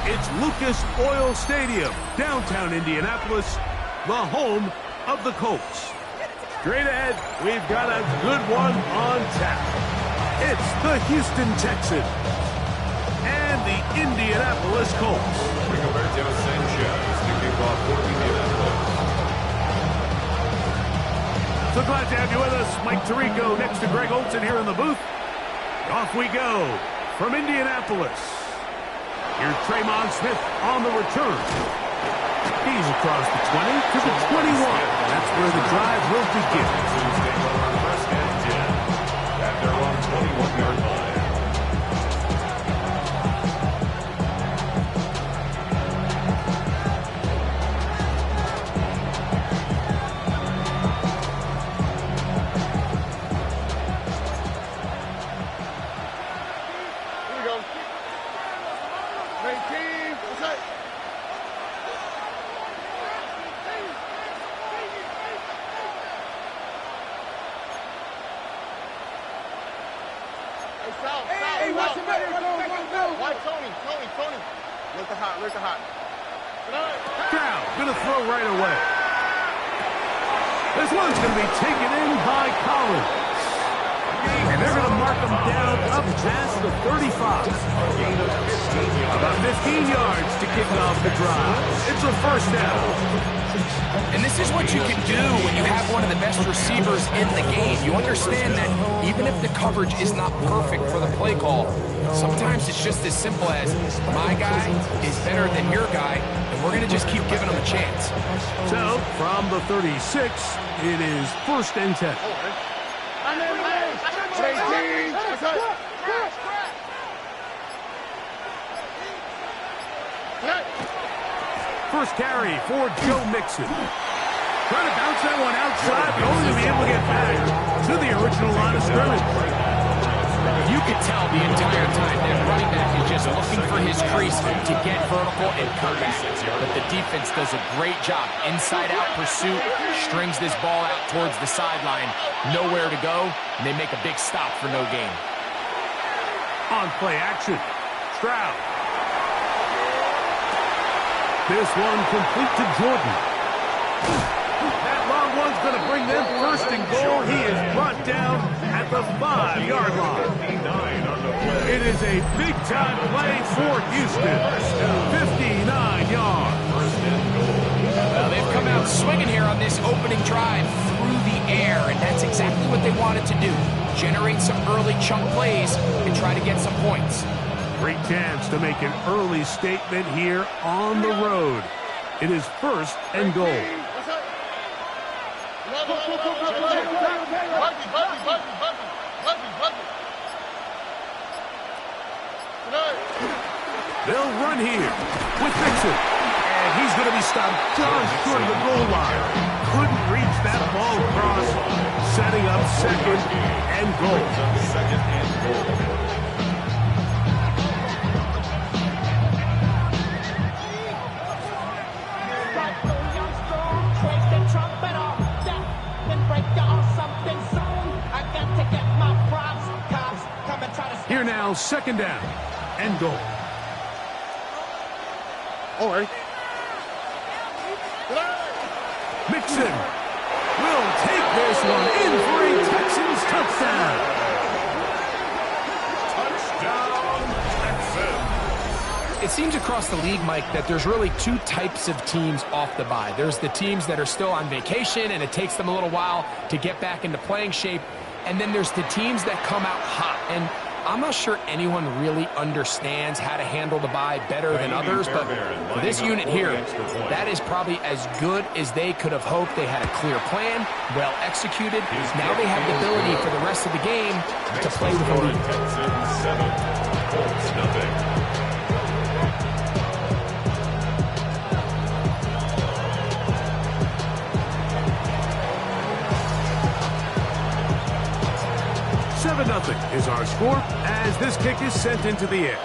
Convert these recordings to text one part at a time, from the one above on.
It's Lucas Oil Stadium, downtown Indianapolis, the home of the Colts. Straight ahead, we've got a good one on tap. It's the Houston Texans and the Indianapolis Colts. Rigoberto Sanchez, the kickoff for Indianapolis. So glad to have you with us. Mike Tirico next to Greg Olson here in the booth. Off we go from Indianapolis. Here's Tremon Smith on the return. He's across the 20 to the 21. That's where the drive will begin. First and 10 at their own 21-yard line. Down, gonna throw right away. This one's gonna be taken in by Collins. And they're gonna mark him down up past the 35. About 15 yards to kick off the drive. It's a first down. And this is what you can do when you have one of the best receivers in the game. You understand that even if the coverage is not perfect for the play call, sometimes it's just as simple as my guy is better than your guy, and we're going to just keep giving him a chance. So, from the 36, it is first and 10. First carry for Joe Mixon. Trying to bounce that one outside, but only to be able to get back to the original line of scrimmage. You could tell the entire time that running back is just looking for his crease to get vertical and come back. But the defense does a great job. Inside-out pursuit, strings this ball out towards the sideline. Nowhere to go, and they make a big stop for no gain. On play action, Stroud. This one complete to Jordan. That long one's going to bring them first and goal. He is brought down at the 5-yard line. It is a big-time play for Houston. 59 yards. Well, they've come out swinging here on this opening drive through the air, and that's exactly what they wanted to do. Generate some early chunk plays and try to get some points. Great chance to make an early statement here on the road. It is first and goal. They'll run here with Mixon. And he's going to be stopped just short of the goal line. Couldn't reach that ball across, setting up second and goal. Second and goal. Here now, second down and goal. All right. Mixon will take this one in for a Texans touchdown. Touchdown, Texans. It seems across the league, Mike, that there's really two types of teams off the bye. There's the teams that are still on vacation, and it takes them a little while to get back into playing shape. And then there's the teams that come out hot. And I'm not sure anyone really understands how to handle the bye better than others, but for this unit here, that is probably as good as they could have hoped. They had a clear plan, well executed. Now they have the ability for the rest of the game to play with a lead. Texans 7, Colts nothing. Nothing is our score as this kick is sent into the air.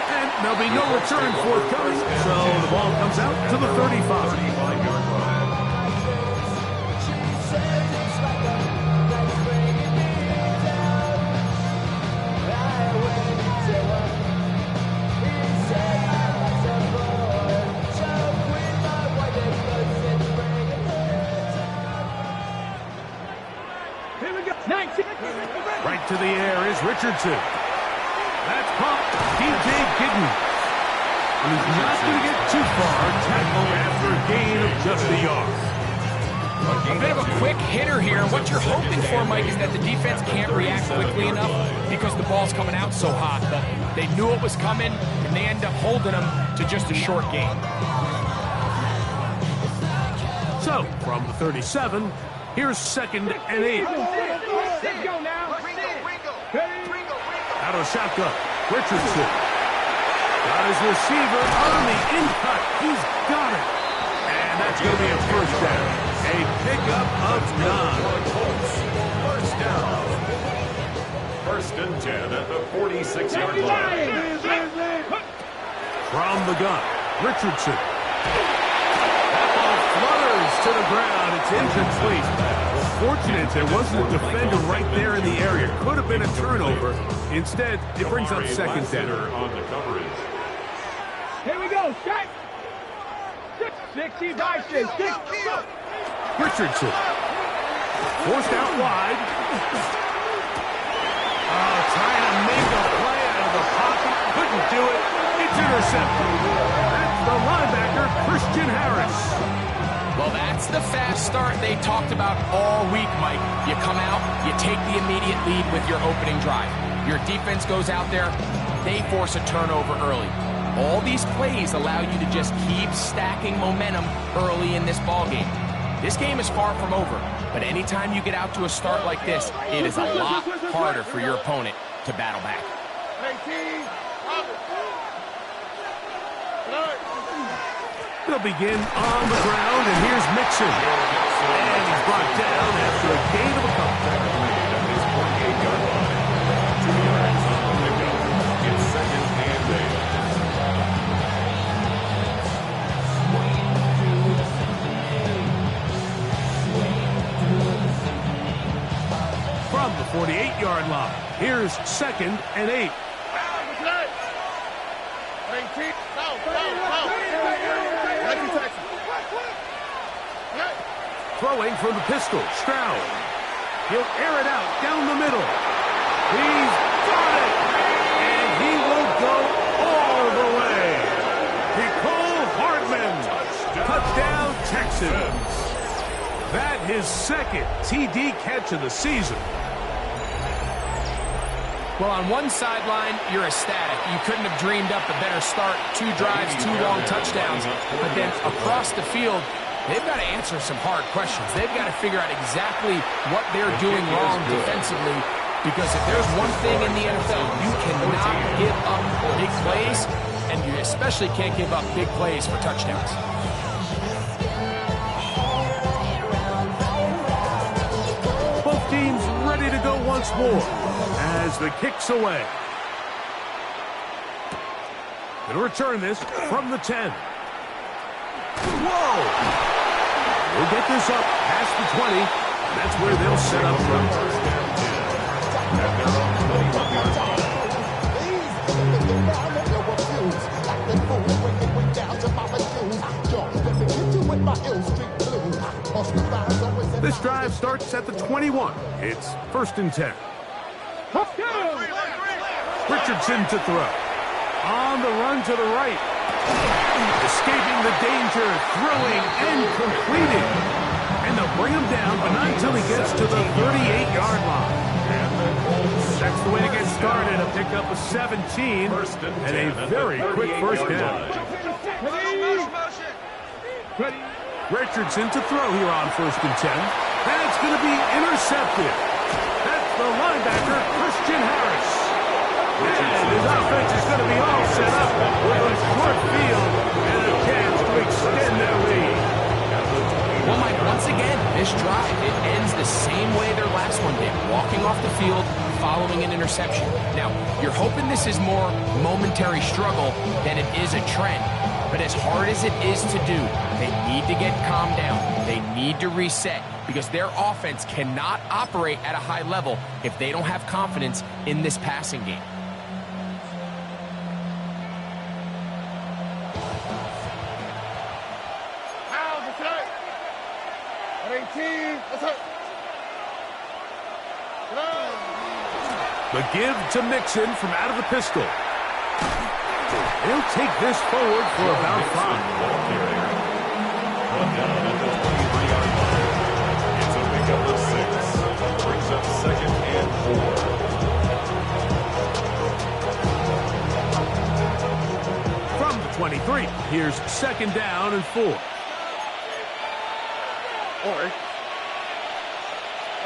And there'll be no return forthcoming, so the ball comes out to the 35. to the air is Richardson. That's pumped. DJ Gidden. And he's not going to get too far. Tackle after a gain of just a yard. A bit of a quick hitter here. What you're hoping for, Mike, is that the defense can't react quickly enough because the ball's coming out so hot. But they knew it was coming, and they end up holding them to just a short gain. So, from the 37, here's 2nd and 8. Let's go now. Out of shotgun, Richardson. Got his receiver on the in-cut. He's got it. And that's going to be a first down. A pickup of 9. First down. 1st and 10 at the 46-yard line. From the gun, Richardson. That ball flutters to the ground. It's incomplete. Fortunate there wasn't a defender right there in the area. Could have been a turnover. Instead, it brings up 2nd down. On the coverage. Here we go. Strike. 60 by 6. Richardson. Forced out wide. Trying to make a play out of the pocket. Couldn't do it. It's intercepted. That's the linebacker, Christian Harris. Well, that's the fast start they talked about all week, Mike. You come out, you take the immediate lead with your opening drive. Your defense goes out there, they force a turnover early. All these plays allow you to just keep stacking momentum early in this ballgame. This game is far from over, but anytime you get out to a start like this, it is a lot harder for your opponent to battle back. They'll begin on the ground, and here's Mixon. And he's brought down after a gain of a couple. His 48-yard line. 2 yards on the pickup. It's 2nd and 8. From the 48-yard line, here's 2nd and 8. Throwing from the pistol, Stroud. He'll air it out down the middle. He's got it! And he will go all the way. Nicole Hardman. Touchdown, Texans. That his 2nd TD catch of the season. Well, on one sideline, you're ecstatic. You couldn't have dreamed up a better start. 2 drives, 2 long touchdowns. But then across the field, they've got to answer some hard questions. They've got to figure out exactly what they're doing wrong defensively. Because if there's one thing in the NFL, you cannot give up big plays, and you especially can't give up big plays for touchdowns. Both teams ready to go once more as the kick's away. Gonna return this from the 10. Whoa! We'll get this up past the 20. That's where they'll set up from. 1st and 10 at their own 21-yard line. This drive starts at the 21. It's 1st and 10. Richardson to throw. On the run to the right. Escaping the danger, throwing and completing. And they'll bring him down, but not until he gets to the 38-yard line. That's the way to get started. A pickup of 17 and a very quick first down. Richardson to throw here on 1st and 10. That's going to be intercepted. That's the linebacker, Christian Harris. And his offense is going to be all set up with a short field and a chance to extend their lead. Well, Mike, once again, this drive, it ends the same way their last one did, walking off the field, following an interception. Now, you're hoping this is more momentary struggle than it is a trend. But as hard as it is to do, they need to get calmed down. They need to reset because their offense cannot operate at a high level if they don't have confidence in this passing game. The give to Mixon from out of the pistol. He'll take this forward for about 5. One down at the 23-yard line. It's a pickup of 6. Brings up 2nd and 4. From the 23, here's 2nd down and 4. Or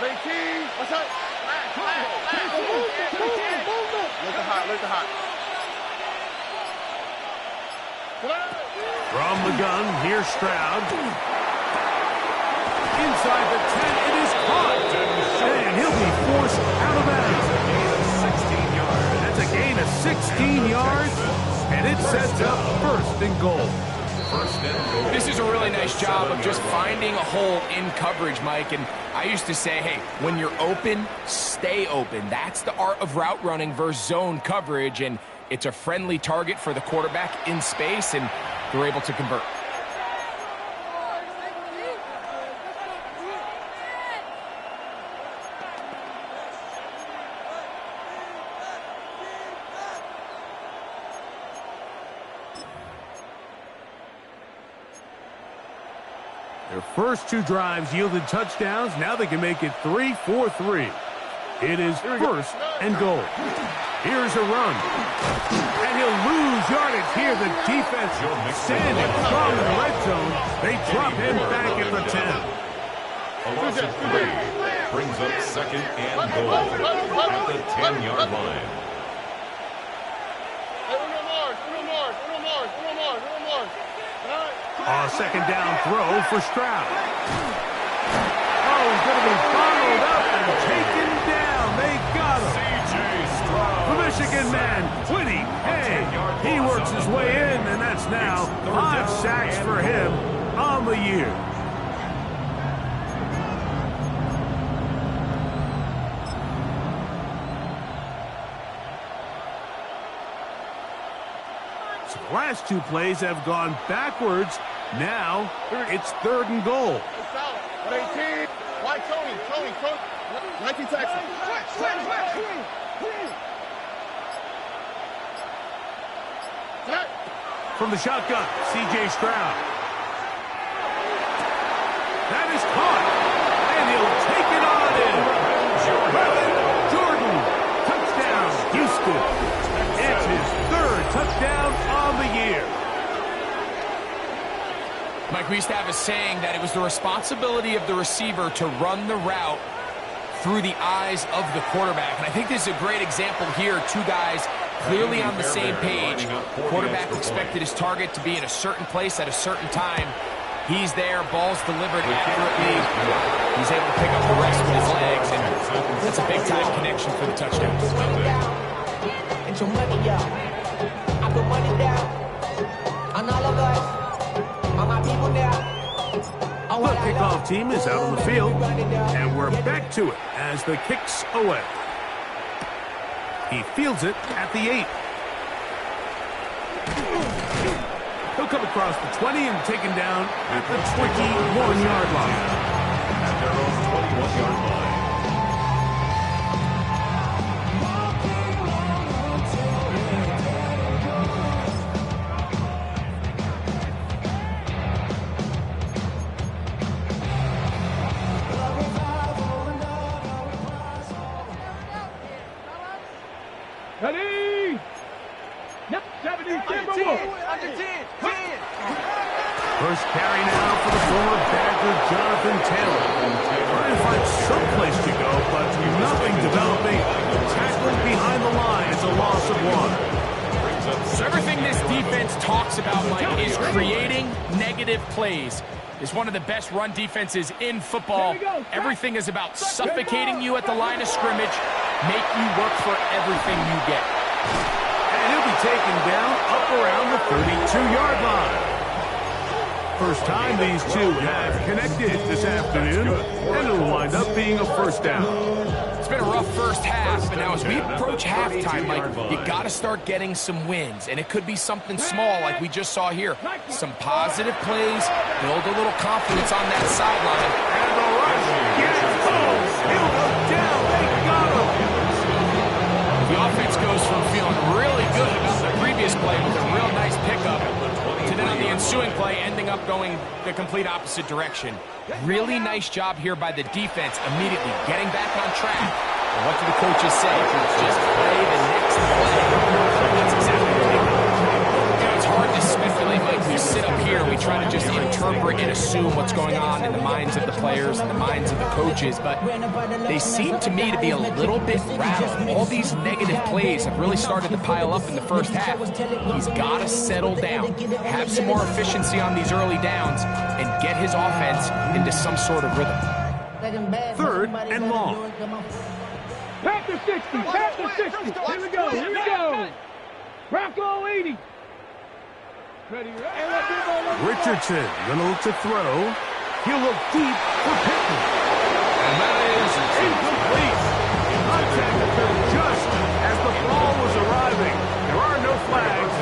18. What's up? Look hot, look hot. From the gun, here's Stroud. Inside the 10, it is caught. And he'll be forced out of bounds. That's a gain of 16 yards, and it sets up 1st and goal. This is a really nice job of just finding a hole in coverage, Mike. And I used to say, hey, when you're open, stay open. That's the art of route running versus zone coverage. And it's a friendly target for the quarterback in space, and they're able to convert. Their first 2 drives yielded touchdowns. Now they can make it 3-4-3. It is 1st and goal. Here's a run. And he'll lose yardage here. The defense standing strong in the red zone. They drop him back at the 10. A loss of 3 brings up 2nd and goal at the 10-yard line. A 2nd down throw for Stroud. Oh, he's going to be followed up and taken down. They got him. The Michigan man, Whitty, hey, he works his way in, and that's now 5 sacks for him on the year. So the last 2 plays have gone backwards. Now it's 3rd and goal. 18. Why Tony? 19 Texas. From the shotgun, C.J. Stroud. That is caught, and he'll take it on in. Jordan, touchdown, Houston. It's his 3rd touchdown on the year. Mike, we used to have a saying that it was the responsibility of the receiver to run the route through the eyes of the quarterback. And I think this is a great example here. 2 guys clearly on the same page. Quarterback expected his target to be in a certain place at a certain time. He's there, ball's delivered accurately. He's able to pick up the rest with his legs, and that's a big-time connection for the touchdown. Get your money up. I put money down on all of us, on my people now. The kickoff team is out on the field, and we're back to it as the kick's away. He fields it at the 8. He'll come across the 20 and taken down at the 21-yard line. At their own 21-yard line. Ready? Yep, 70, under 10. First carry now for the former Badger, Jonathan Taylor. Trying to find some place to go, but nothing developing. Tackled behind the line. It's a loss of 1. So everything this defense talks about, Mike, is creating negative plays. It's one of the best run defenses in football. Everything is about suffocating you at the line of scrimmage, make you work for everything you get. And he'll be taken down up around the 32-yard line. First time these 2 have connected this afternoon, and it'll wind up being a 1st down. It's been a rough first half, but now as we approach halftime, Mike, you got to start getting some wins, and it could be something small like we just saw here. Some positive plays, build a little confidence on that sideline. And the rush gets home. He'll go down. They got him. good about the previous play with a real nice pickup to then on the ensuing play ending up going the complete opposite direction. Really nice job here by the defense immediately getting back on track. And what do the coaches say? Just play the next play. That's exactly what they do. You know, it's hard to speculate, Mike. We sit up here, we try to just interpret and assume what's going on in the minds of the players and the minds of the coaches, but they seem to me to be a little bit rattled. All these negative plays have really started to pile up in the first half. He's got to settle down, have some more efficiency on these early downs, and get his offense into some sort of rhythm. Third and long. Pack the 60, pack the 60. Here we go, here we go. Rocco 80. Ready, Richardson gonna look to throw. He'll look deep for Pittman. And that is incomplete. Contact occurred just as the ball was arriving. There are no flags.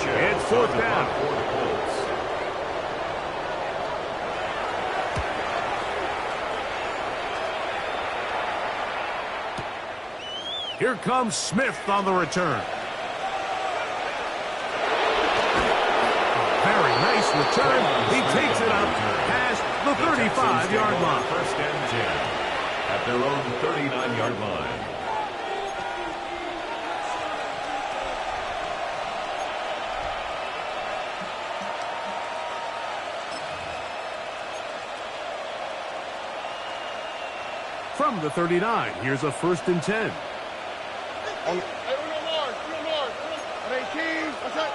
It's fourth down. Here comes Smith on the return. Very nice return. He takes it up past the 35-yard line. First and 10 at their own 39-yard line. From the 39, here's a first and 10. Hey, Uno more. 18. What's that?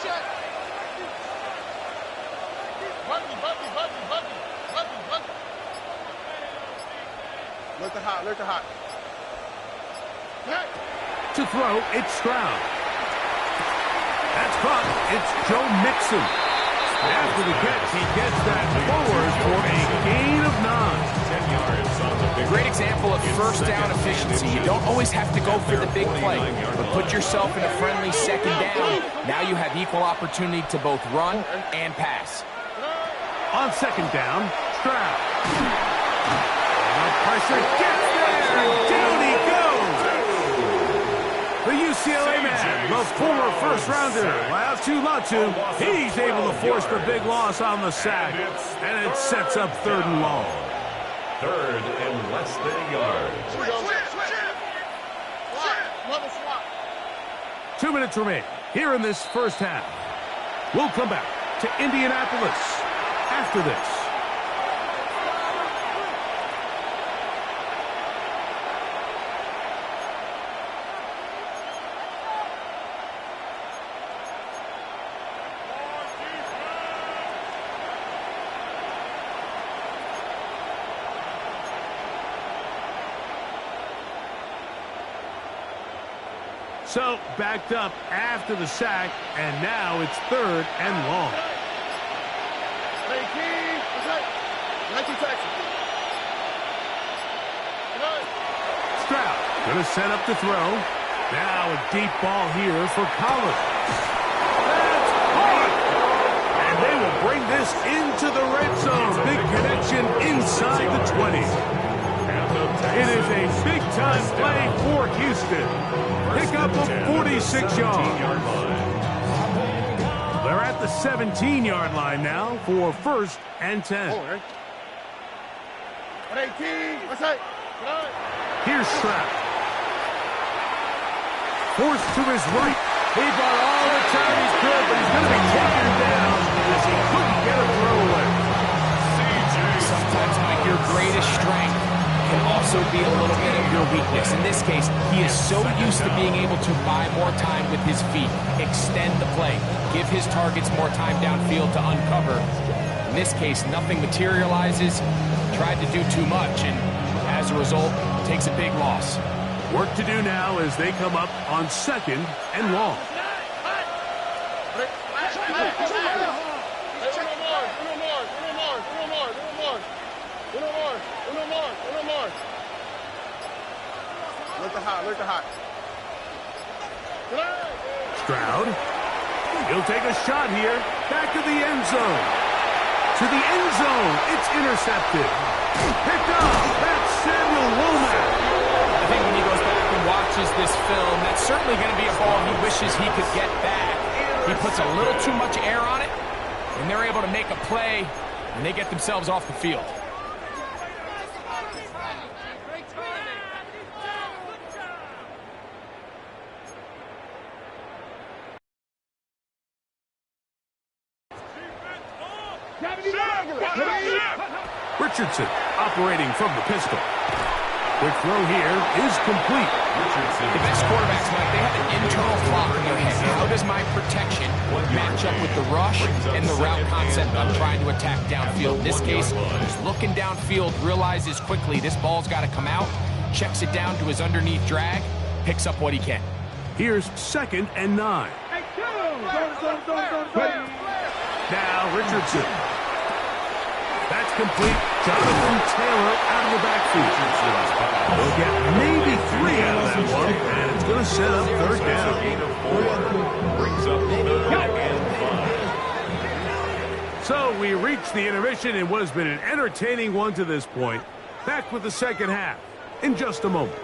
Check. Buggy. Look the hot. To throw, it's Stroud. That's caught. It's Joe Mixon. After the catch, he gets that forward for a gain of 9. 10 yards on the big Great example of first down efficiency. You don't always have to go for the big play, but put yourself in a friendly second down. Now you have equal opportunity to both run and pass. On second down, Stroud. And the pressure gets there. Down he goes. The UCLA man, the former first-rounder, Latu, he's able to force the big loss on the sack, and it sets up third and long. Third and less than a yard. Swap. 2 minutes remain here in this first half. We'll come back to Indianapolis after this. So, backed up after the sack, and now it's third and long. Stroud gonna set up to throw. Now a deep ball here for Collins. That's caught! And they will bring this into the red zone. Big connection inside the 20. It is a big-time play for Houston. Pick up a 46 yards. They're at the 17-yard line now for first and 10. 18. What's that? Here's Stroud. Forced to his right. He brought all the time he's good, but he's going to be taken down as he couldn't get a throw away. Sometimes, Mike, your greatest strength can also be a little bit of your weakness. In this case, he is so used to being able to buy more time with his feet, extend the play, give his targets more time downfield to uncover. In this case, nothing materializes, tried to do too much, and as a result, takes a big loss. Work to do now as they come up on second and long. Look the hot. Stroud. He'll take a shot here. Back to the end zone. To the end zone. It's intercepted. Picked up. That's Samuel Womack. I think when he goes back and watches this film, that's certainly going to be a ball he wishes he could get back. He puts a little too much air on it, and they're able to make a play, and they get themselves off the field. Richardson operating from the pistol. Quick throw here is complete. The best quarterbacks, Mike, they have an internal clock in their head. How does my protection match up with the rush and the route concept I'm trying to attack downfield? In this case, he's looking downfield, realizes quickly this ball's got to come out, checks it down to his underneath drag, picks up what he can. Here's 2nd and 9. Now Richardson. That's complete. Jonathan Taylor out of the backfield. They'll get maybe 3 out of that one, and it's going to set up 3rd down. Brings up 3rd and 5. So we reach the intermission in what has been an entertaining one to this point. Back with the second half in just a moment.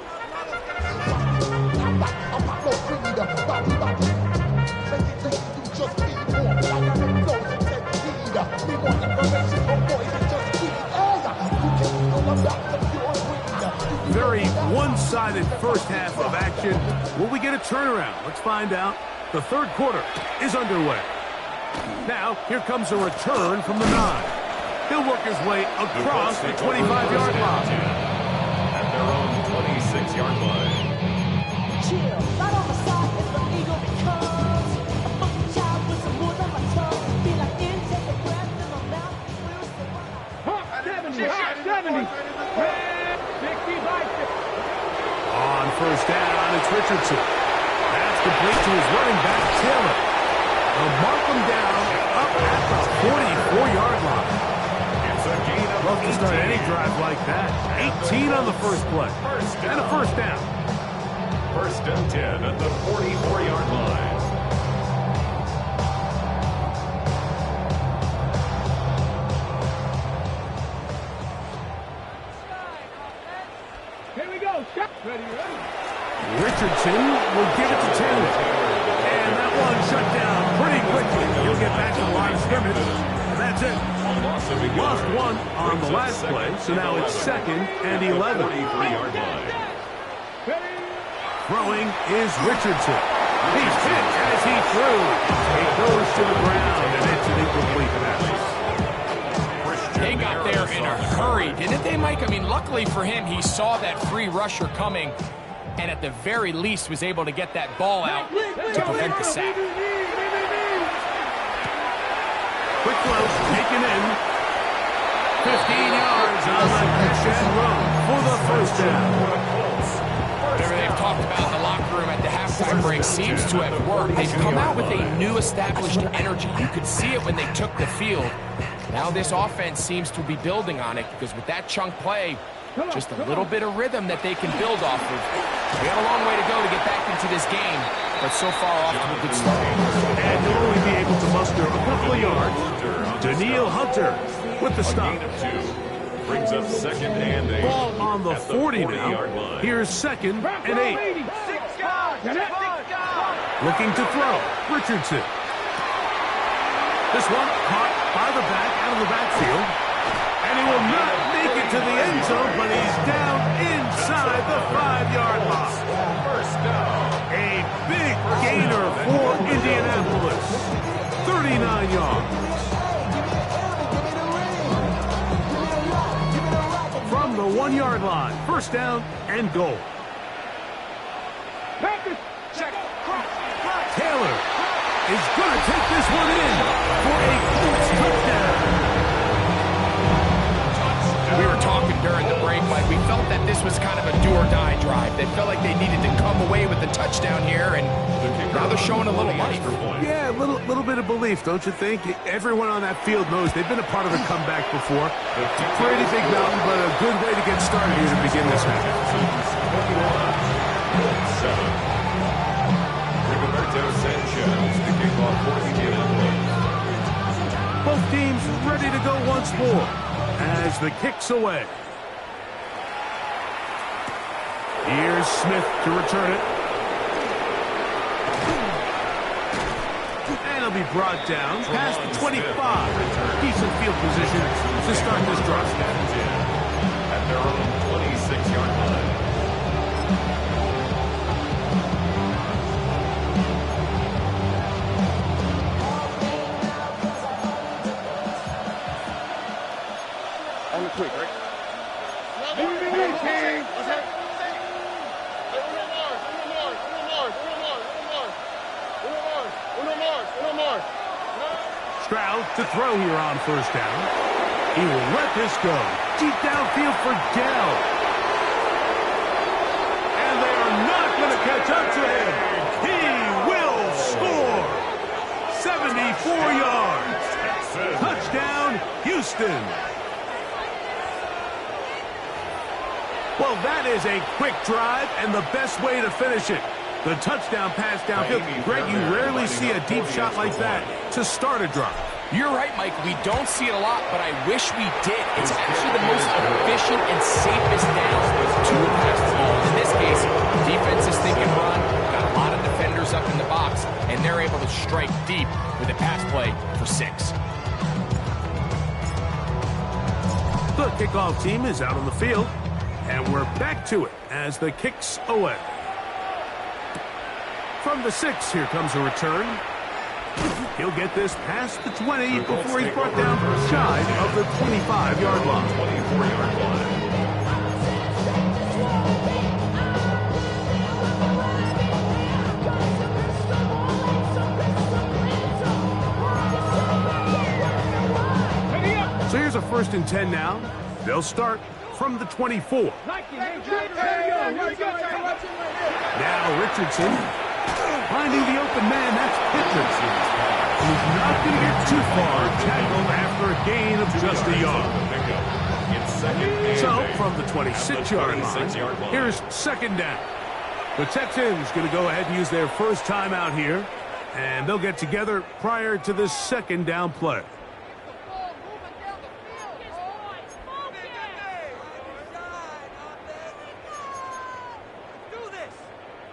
Very one-sided first half of action. Will we get a turnaround? Let's find out. The 3rd quarter is underway. Now, here comes a return from the 9. He'll work his way across the 25-yard line. At their own 26-yard line. Chill, right on the side as the eagle becomes a fucking child with some wood on my tongue. Feel like in, take a breath in my mouth. 70. 65. On 1st down, it's Richardson. That's complete to his running back, Taylor. They'll mark him down up at the 44-yard line. It's a gain of Love to start any drive like that. 18 on the first play. And a 1st down. 1st and 10 at the 44-yard line. Here we go. Ready. Richardson will give it to Taylor. And that one shut down pretty quickly. He'll get back to the line of scrimmage. And that's it. Lost 1 on the last play, so now it's 2nd and 11. 43-yard line. Throwing is Richardson. He's hit as he threw. He goes to the ground, and it's an incomplete pass. They got there in a hurry, didn't they, Mike? I mean, luckily for him, he saw that free rusher coming, and at the very least was able to get that ball out to prevent the sack. Quick throw, taken in. 15 yards on the catch and run for the 1st down. Whatever they've talked about in the locker room at the halftime break seems to have worked. They've come out with a new established energy. You could see it when they took the field. Now this offense seems to be building on it because with that chunk play, just a little bit of rhythm that they can build off of. We got a long way to go to get back into this game, but so far off to a good start. And they'll only be able to muster a couple of yards. Daniil Hunter with the stop. Brings up 2nd and 8. Ball on the 40 now. 40-yard line. Here's 2nd and 8. Looking to throw. Richardson. This one caught by the back out of the backfield. And he will not make it to the end zone, but he's down inside the 5-yard line. 1st down. A big gainer for Indianapolis. 39 yards. From the 1-yard line. 1st down and goal. Taylor is going to take this one in for a Colts touchdown. We were talking during the break, Mike. We felt that this was kind of a do-or-die drive. They felt like they needed to come away with the touchdown here, and now they're showing a little life. Yeah, a little bit of belief, don't you think? Everyone on that field knows they've been a part of a comeback before. Pretty big mountain, but a good way to get started here to begin this half. Both teams ready to go once more as the kick's away. Here's Smith to return it. be brought down past the 25. Decent field position to start this drive. At their own 26-yard line. On the quick, right? Stroud to throw here on first down. He will let this go. Deep downfield for Dell. And they are not going to catch up to him. He will score. 74 yards. Touchdown, Houston. Well, that is a quick drive and the best way to finish it. The touchdown pass downfield. Greg, you rarely see a deep shot like that to start a drive. You're right, Mike. We don't see it a lot, but I wish we did. It's actually the most efficient and safest down to pass the ball. In this case, defense is thinking run, got a lot of defenders up in the box, and they're able to strike deep with a pass play for 6. The kickoff team is out on the field, and we're back to it as the kick's away. From the 6, here comes a return. He'll get this past the 20 before he's brought down shy of the 25-yard line. 24-yard line. So here's a 1st and 10 now. They'll start from the 24. Now Richardson finding the open man. That's Pittman. He's not going to get too far. Tackled after a gain of just a yard. So from the 26-yard line, here's 2nd down. The Texans going to go ahead and use their first time out here, and they'll get together prior to this 2nd down play.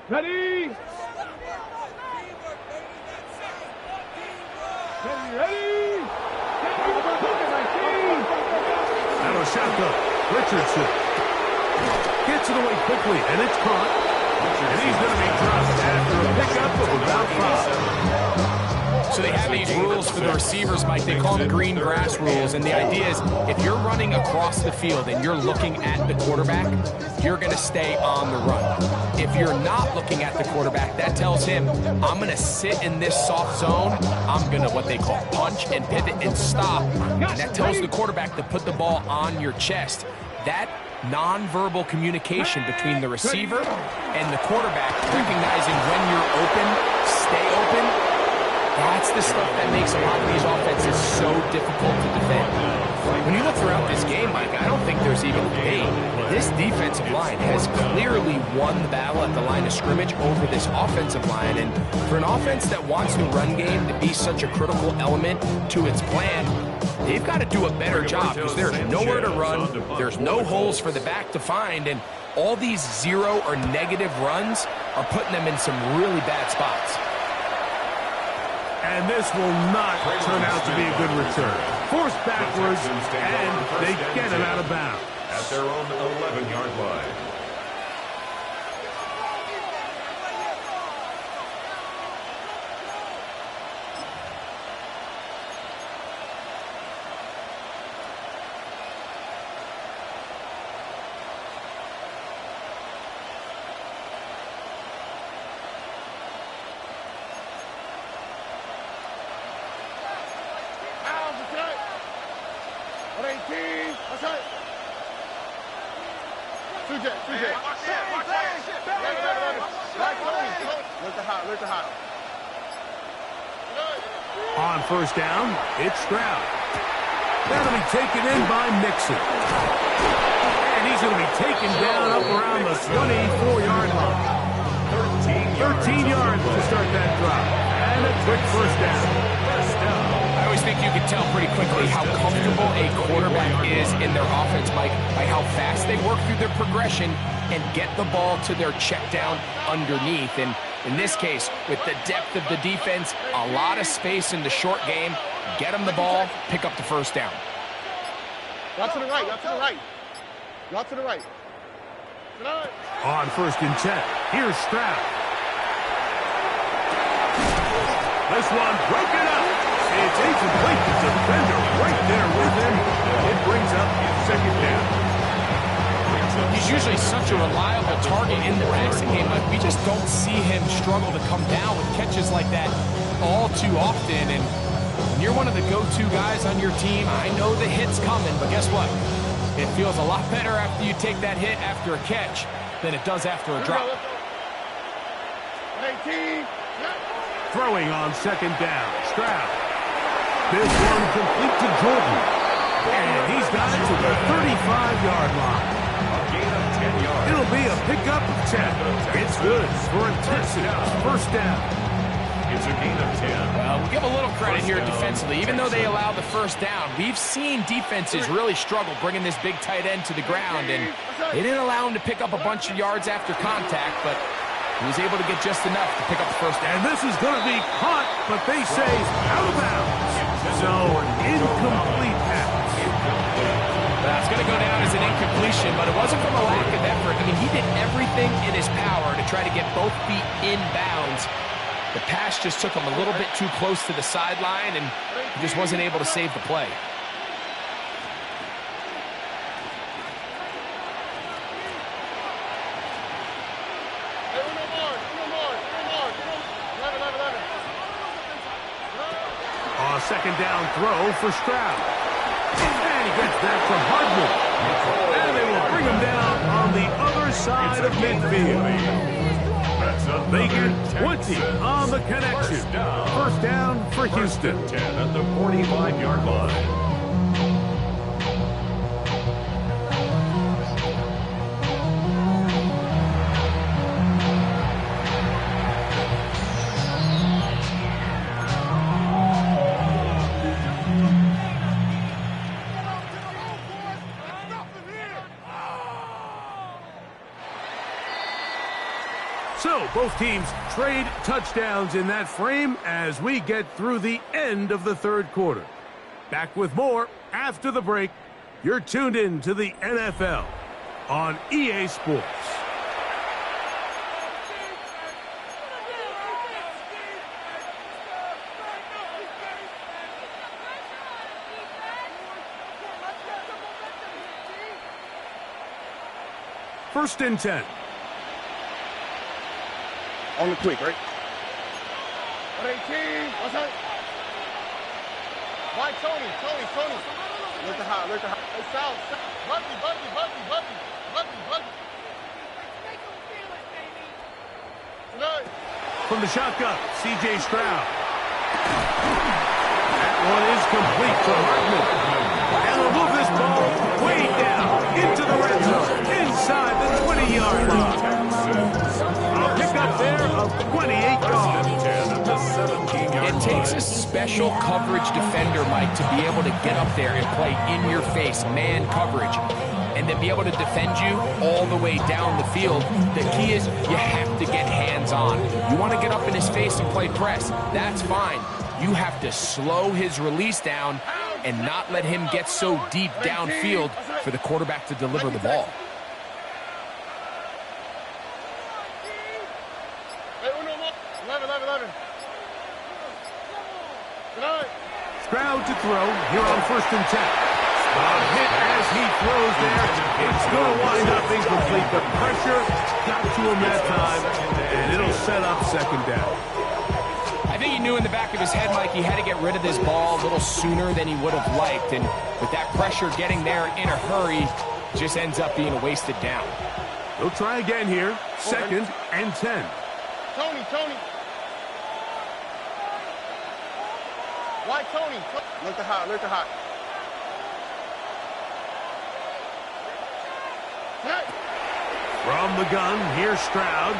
Ready? Ready? Out of shotgun, Richardson gets it away quickly, and it's caught. And he's going to be dropped after a pickup of about 5. So they have these rules for the receivers, Mike. They call them green grass rules. And the idea is if you're running across the field and you're looking at the quarterback, you're going to stay on the run. If you're not looking at the quarterback, that tells him, I'm going to sit in this soft zone. I'm going to what they call punch and pivot and stop. And that tells the quarterback to put the ball on your chest. That nonverbal communication between the receiver and the quarterback, recognizing when you're open, stay open, that's the stuff that makes a lot of these offenses so difficult to defend. When you look throughout this game, Mike, I don't think there's even a debate. This defensive line has clearly won the battle at the line of scrimmage over this offensive line. And for an offense that wants the run game to be such a critical element to its plan, they've got to do a better job because there's nowhere to run, there's no holes for the back to find, and all these 0 or negative runs are putting them in some really bad spots. And this will not turn out to be a good return. Forced backwards, and they get him out of bounds. At their own 11-yard line. On first down, it's Stroud. That'll be taken in by Mixon. And he's going to be taken down up around the 24-yard line. 13 yards to start that drive. And a quick first down. I always think you can tell pretty quickly how comfortable a quarterback is in their offense, Mike, by how fast they work through their progression and get the ball to their check down underneath. And In this case, with the depth of the defense, a lot of space in the short game, get them the ball, pick up the first down. Y'all to the right, y'all to the right. Y'all to the right. On 1st and 10, here's Stroud. This one broken up. It's incomplete. The defender right there with him. It brings up 2nd down. He's usually such a reliable target in the passing game, but we just don't see him struggle to come down with catches like that all too often. And when you're one of the go-to guys on your team, I know the hit's coming, but guess what? It feels a lot better after you take that hit after a catch than it does after a drop. Throwing on 2nd down, Stroud. This one complete to Jordan. And he's got it to the 35-yard line. A gain of 10 yards. It'll be a pickup of 10. It's good for a Texans 1st down. It's a gain of 10. We'll give a little credit here defensively. Even though they allowed the 1st down, we've seen defenses really struggle bringing this big tight end to the ground, and they didn't allow him to pick up a bunch of yards after contact, but he was able to get just enough to pick up the 1st down. And this is going to be caught, but they say out of bounds. So, incomplete pass. It's going to go down as an incompletion, but it wasn't from a lack of effort. I mean, he did everything in his power to try to get both feet in bounds. The pass just took him a little bit too close to the sideline, and he just wasn't able to save the play. A 2nd down throw for Stroud. And he gets that from Hardman. And they will bring him down on the other side of midfield. They get 20 on the connection. 1st down for Houston. 10 at the 45-yard line. So, both teams trade touchdowns in that frame as we get through the end of the 3rd quarter. Back with more after the break. You're tuned in to the NFL on EA Sports. First and 10. On the quick, right? 18. What's that? Why, Tony? Look to high, look to high. Hey, South. Buggy. Tonight. From the shotgun, C.J. Stroud. That one is complete to Hardman. And they'll move this ball way down into the red zone, inside the 20-yard line. A pickup there of 28 yards. It takes a special coverage defender, Mike, to be able to get up there and play in your face, man coverage, and then be able to defend you all the way down the field. The key is you have to get hands-on. You want to get up in his face and play press. That's fine. You have to slow his release down and not let him get so deep downfield for the quarterback to deliver the ball. Stroud to throw here on 1st and 10. A hit as he throws there. It's going to wind up incomplete. The pressure got to him that time, and it'll set up 2nd down. I think he knew in the back of his head, Mike, he had to get rid of this ball a little sooner than he would have liked. And with that pressure getting there in a hurry, it just ends up being a wasted down. They'll try again here. 2nd and 10. Tony. Why, Tony? Look to high. From the gun, here's Stroud.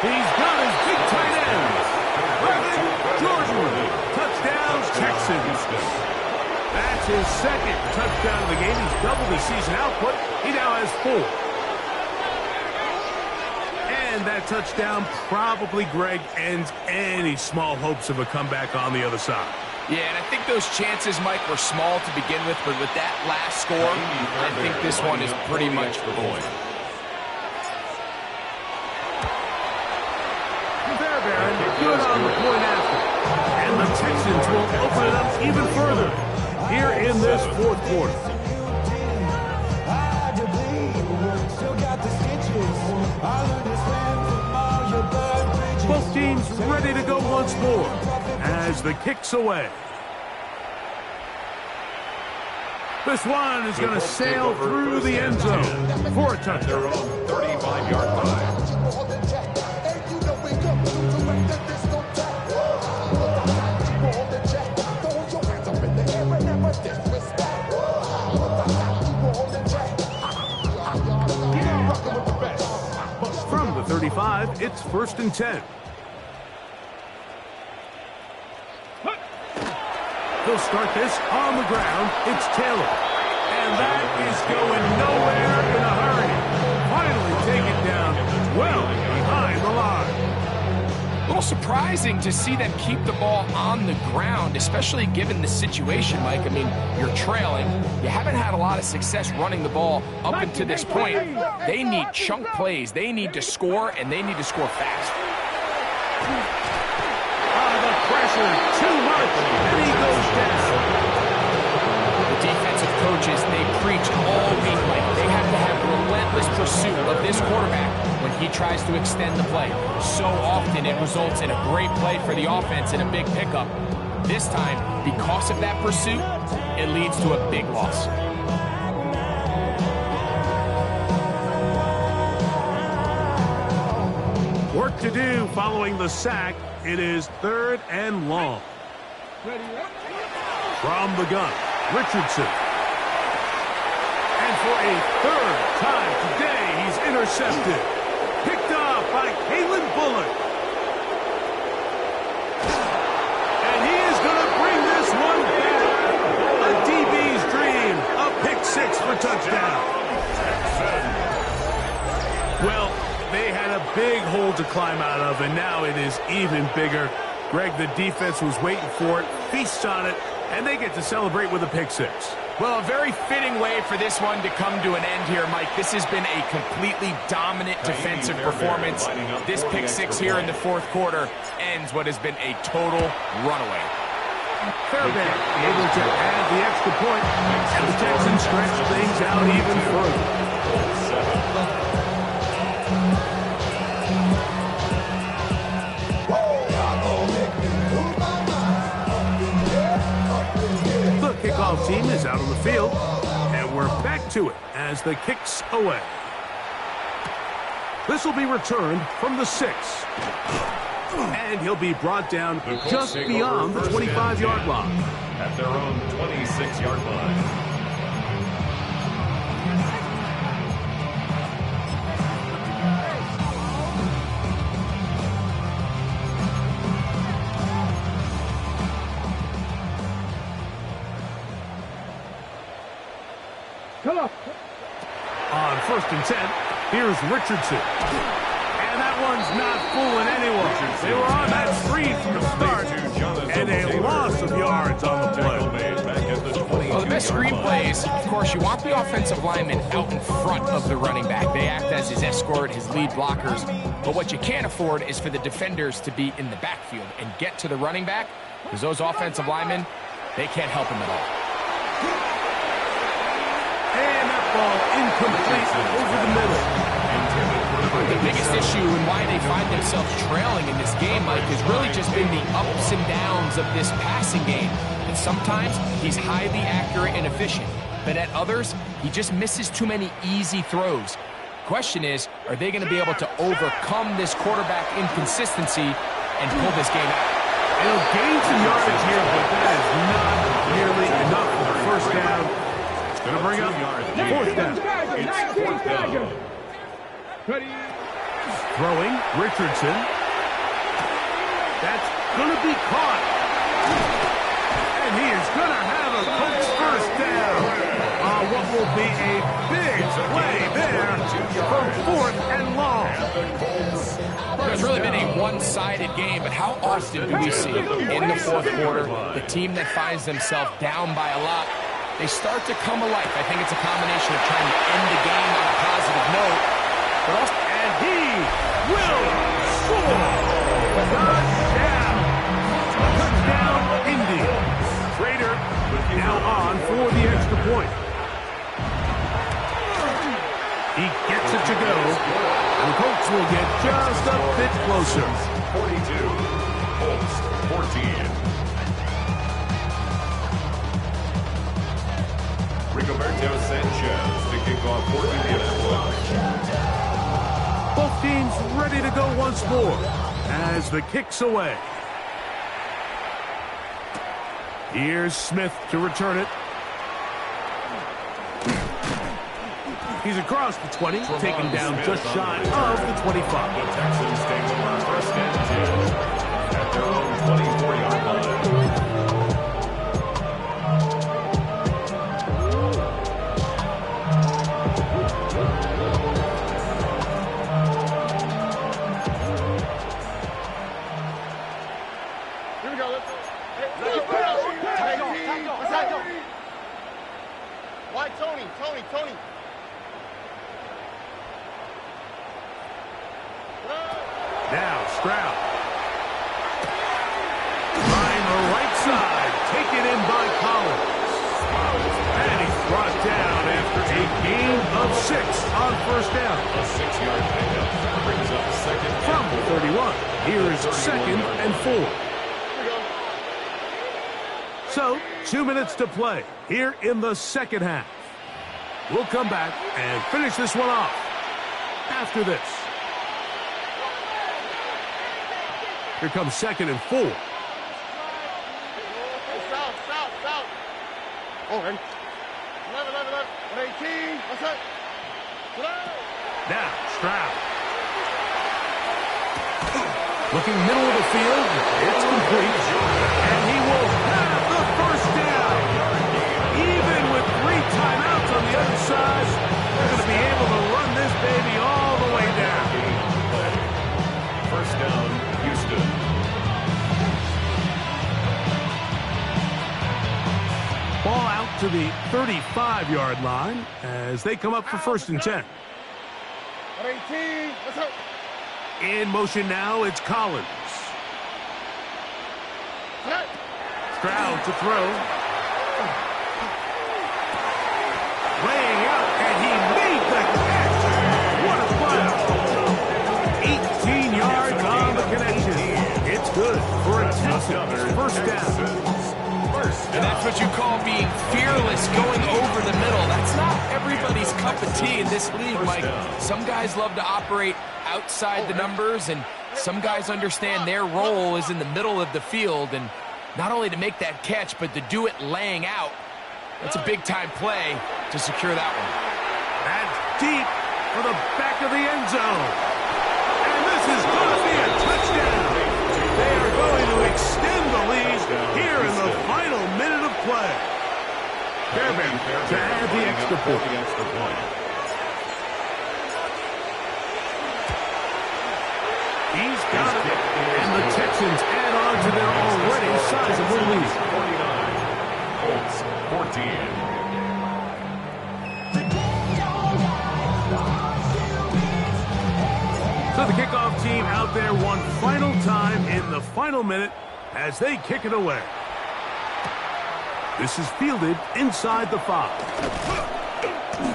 He's got his big tight end. Jordan. Touchdown, Texans. That's his 2nd touchdown of the game. He's doubled his season output. He now has 4. And And that touchdown probably, Greg, ends any small hopes of a comeback on the other side. Yeah, and I think those chances, Mike, were small to begin with, but with that last score, I think this one is pretty much over. Fairbairn, good on the point after. And the Texans will open it up even further here in this fourth quarter. Both teams ready to go once more as the kick's away. This one is going to sail through the end zone for a touchdown. 35-yard line. From the 35, it's 1st and 10. They'll start this on the ground. It's Taylor. And that is going nowhere in a hurry. Finally taken down well behind the line. A little surprising to see them keep the ball on the ground, especially given the situation, Mike. I mean, you're trailing. You haven't had a lot of success running the ball up until this point. They need chunk plays. They need to score, and they need to score fast. The pressure, too much, and he goes down. The defensive coaches, they preach all week, Mike. They have to have relentless pursuit of this quarterback when he tries to extend the play. So often it results in a great play for the offense and a big pickup. This time, because of that pursuit, it leads to a big loss. Work to do following the sack. It is 3rd and long. From the gun, Richardson. And for a 3rd time today, he's intercepted. Picked up by Kalen Bullock. And he is going to bring this one back. A DB's dream. A pick 6 for touchdown. Well, they had a big hole to climb out of, and now it is even bigger. Greg, the defense was waiting for it, feasts on it, and they get to celebrate with a pick 6. Well, a very fitting way for this one to come to an end here, Mike. This has been a completely dominant defensive performance. This pick 6 here in the 4th quarter ends what has been a total runaway. Fairbairn able to add the extra point, and the Texans stretch things out even further. Kickoff team is out on the field, and we're back to it as the kick's away. This will be returned from the 6. And he'll be brought down just beyond the 25-yard line. At their own 26-yard line. Come on. On 1st and 10, here's Richardson. And that one's not fooling anyone. They were on that screen from the start, and a loss of yards on the play. Well, the best screen plays, of course, you want the offensive lineman out in front of the running back. They act as his escort, his lead blockers. But what you can't afford is for the defenders to be in the backfield and get to the running back, because those offensive linemen, they can't help him at all. And that ball incomplete over the middle. The biggest issue and why they find themselves trailing in this game, Mike, has really just been the ups and downs of this passing game. And sometimes he's highly accurate and efficient, but at others, he just misses too many easy throws. Question is, are they going to be able to overcome this quarterback inconsistency and pull this game out? They'll gain some yardage here, but that is not nearly enough for the first down. It's going to bring up 4th down. It's 4th down. Ready. Throwing, Richardson. That's going to be caught. And he is going to have a Colts first down. What will be a big play there from 4th and long. one-sided game, but how often do we see in the fourth quarter the team that finds themselves down by a lot, they start to come alive? I think it's a combination of trying to end the game on a positive note, but also... And he will score! Touchdown! Touchdown, Indy! Trader now on for the extra point. He gets it to go, and the Colts will get just a bit closer. 42, Colts 14. Rigoberto Sanchez to kick off for Indianapolis. Both teams ready to go once more as the kick's away. Here's Smith to return it. He's across the 20, taken down just shy of the 25. The Texans take over first and 10 at their own 24-yard line. Here we go. Let's go. Let's go. Why Tony? Tony. Now Stroud. Trying the right side. Taken in by Collins. And he's brought down after a gain of 6 on first down. A 6-yard pickup brings up second From the 31. Here's second and 4. So, 2 minutes to play here in the second half. We'll come back and finish this one off after this. Here comes second and 4. South. Oh, ready? 11. 118. What's that? Now, Stroud. Looking middle of the field. It's complete. And he will have the first down. Even with 3 timeouts on the other side, they're going to be able to run this baby all the way down. First down, Houston. Ball out to the 35-yard line as they come up for first and 10. 118. What's up? In motion now, it's Collins. Stroud to throw. Laying out, and he made the catch. What a play. 18 yards on the connection. It's good for a Texans first down. And that's what you call being fearless, going over the middle. That's not everybody's cup of tea in this league, Mike. Some guys love to operate outside the numbers, and some guys understand their role is in the middle of the field, and not only to make that catch, but to do it laying out. That's a big-time play to secure that one. That's deep for the back of the end zone. And this is going to be a touchdown. They are going to extend the lead here in the final minute of play. Fairbanks to add the extra point. He's got it. And the Texans add on to their already sizable lead. 49. Colts 14. So the kickoff team out there one final time in the final minute as they kick it away. This is fielded inside the 5.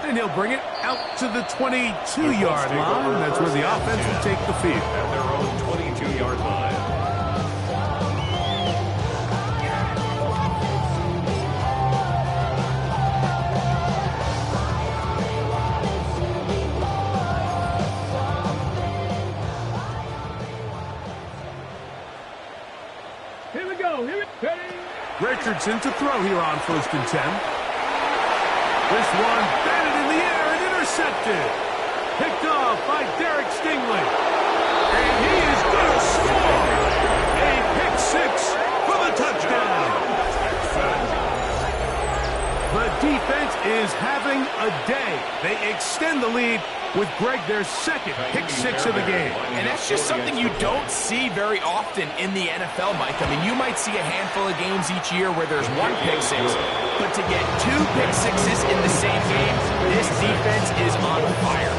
And he'll bring it out to the 22-yard line. That's where the offense will take the field. At their own 22-yard line. Here we go. Richardson to throw here on first and 10. This one batted in the air and intercepted. Picked off by Derek Stingley. And he is going to score. A pick 6 for the touchdown. The defense is having a day. They extend the lead with Greg their second pick six of the game. And that's just something you don't see very often in the NFL, Mike. I mean, you might see a handful of games each year where there's one pick six, but to get two pick sixes in the same game, this defense is on fire.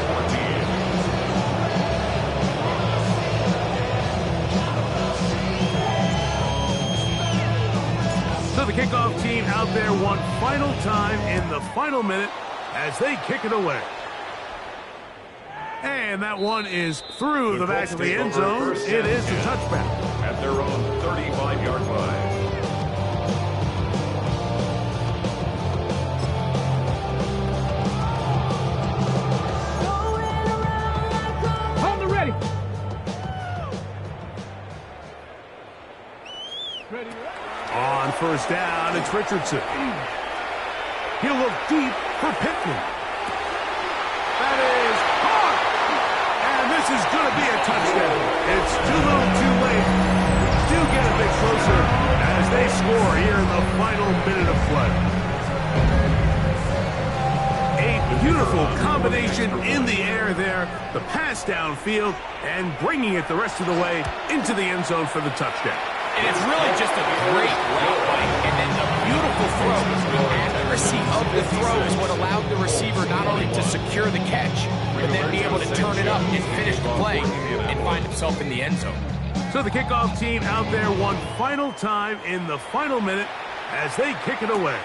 So the kickoff team out there one final time in the final minute as they kick it away. And that one is through the back of the end zone. It is a touchback. At their own 35-yard line. Hold it ready. Ready. On first down, it's Richardson. He'll look deep for Pittman. That is caught. And this is going to be a touchdown. It's too little too late. Do get a bit closer as they score here in the final minute of play. A beautiful combination in the air there. The pass downfield and bringing it the rest of the way into the end zone for the touchdown. And it's really just a great route, Mike. And then the beautiful throw. Accuracy of the throw is what allowed the receiver not only to secure the catch, but then be able to turn it up and finish the play and find himself in the end zone. So the kickoff team out there one final time in the final minute as they kick it away.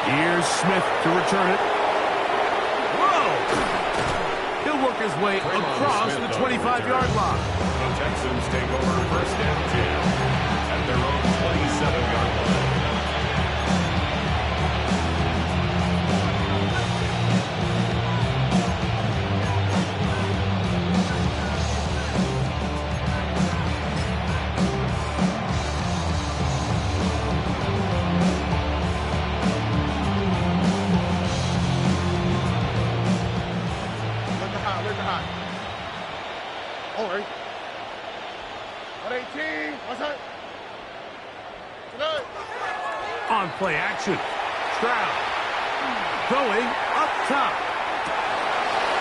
Here's Smith to return it. Whoa! He'll work his way across the 25-yard line. The Texans take over first down 10 at their own 27-yard line. Don't worry. 118. What's that? Tonight. On play action. Stroud. Going up top.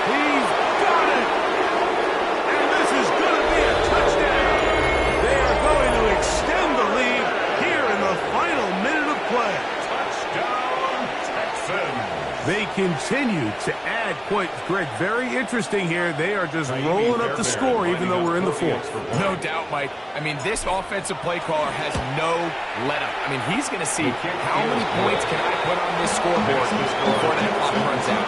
He's got it. And this is going to be a touchdown. They are going to extend the lead here in the final minute of play. Touchdown, Texans. They continue to add points. Greg, very interesting here. They are just rolling up the score even though we're in the fourth. No doubt, Mike. I mean, this offensive play caller has no let-up. I mean, he's going to see how many points can I put on this scoreboard before that clock runs out.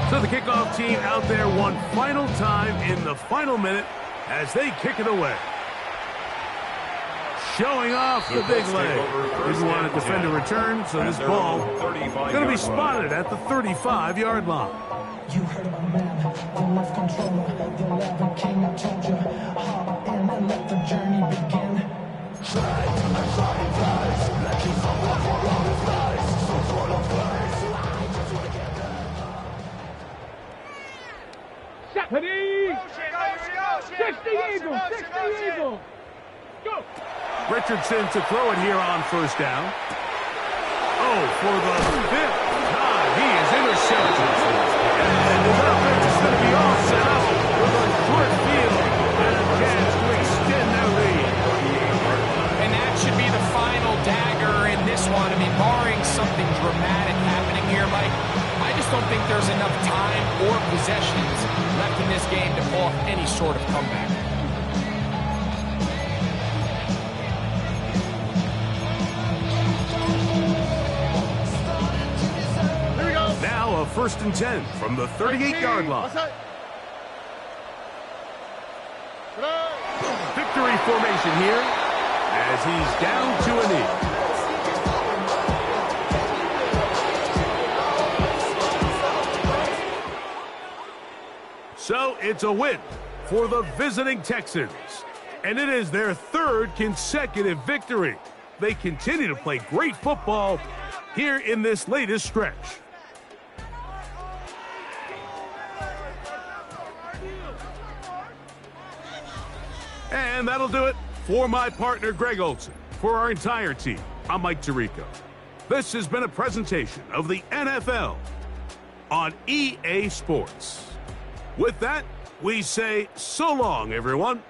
63. So the kickoff team out there one final time in the final minute as they kick it away. Showing off the big leg. Didn't want to defend a return, so this ball going to be spotted at the 35-yard line. You heard my man, the life controller, the 11 king. I told you, hop in and let the journey begin. Set. Ready. 60 Eagles. 60 Eagles. Go. Richardson to throw it here on first down. Oh, for the fifth time, he is intercepted. And his offense is going to be all set up with a short field and a chance to extend their lead. And that should be the final dagger in this one. I mean, barring something dramatic happening here, Mike, I just don't think there's enough time or possessions left in this game to pull off any sort of comeback. Now a 1st and 10 from the 38-yard line. What's that? Victory formation here as he's down to a knee. So it's a win for the visiting Texans. And it is their 3rd consecutive victory. They continue to play great football here in this latest stretch. And that'll do it for my partner, Greg Olson. For our entire team, I'm Mike Tirico. This has been a presentation of the NFL on EA Sports. With that, we say so long, everyone.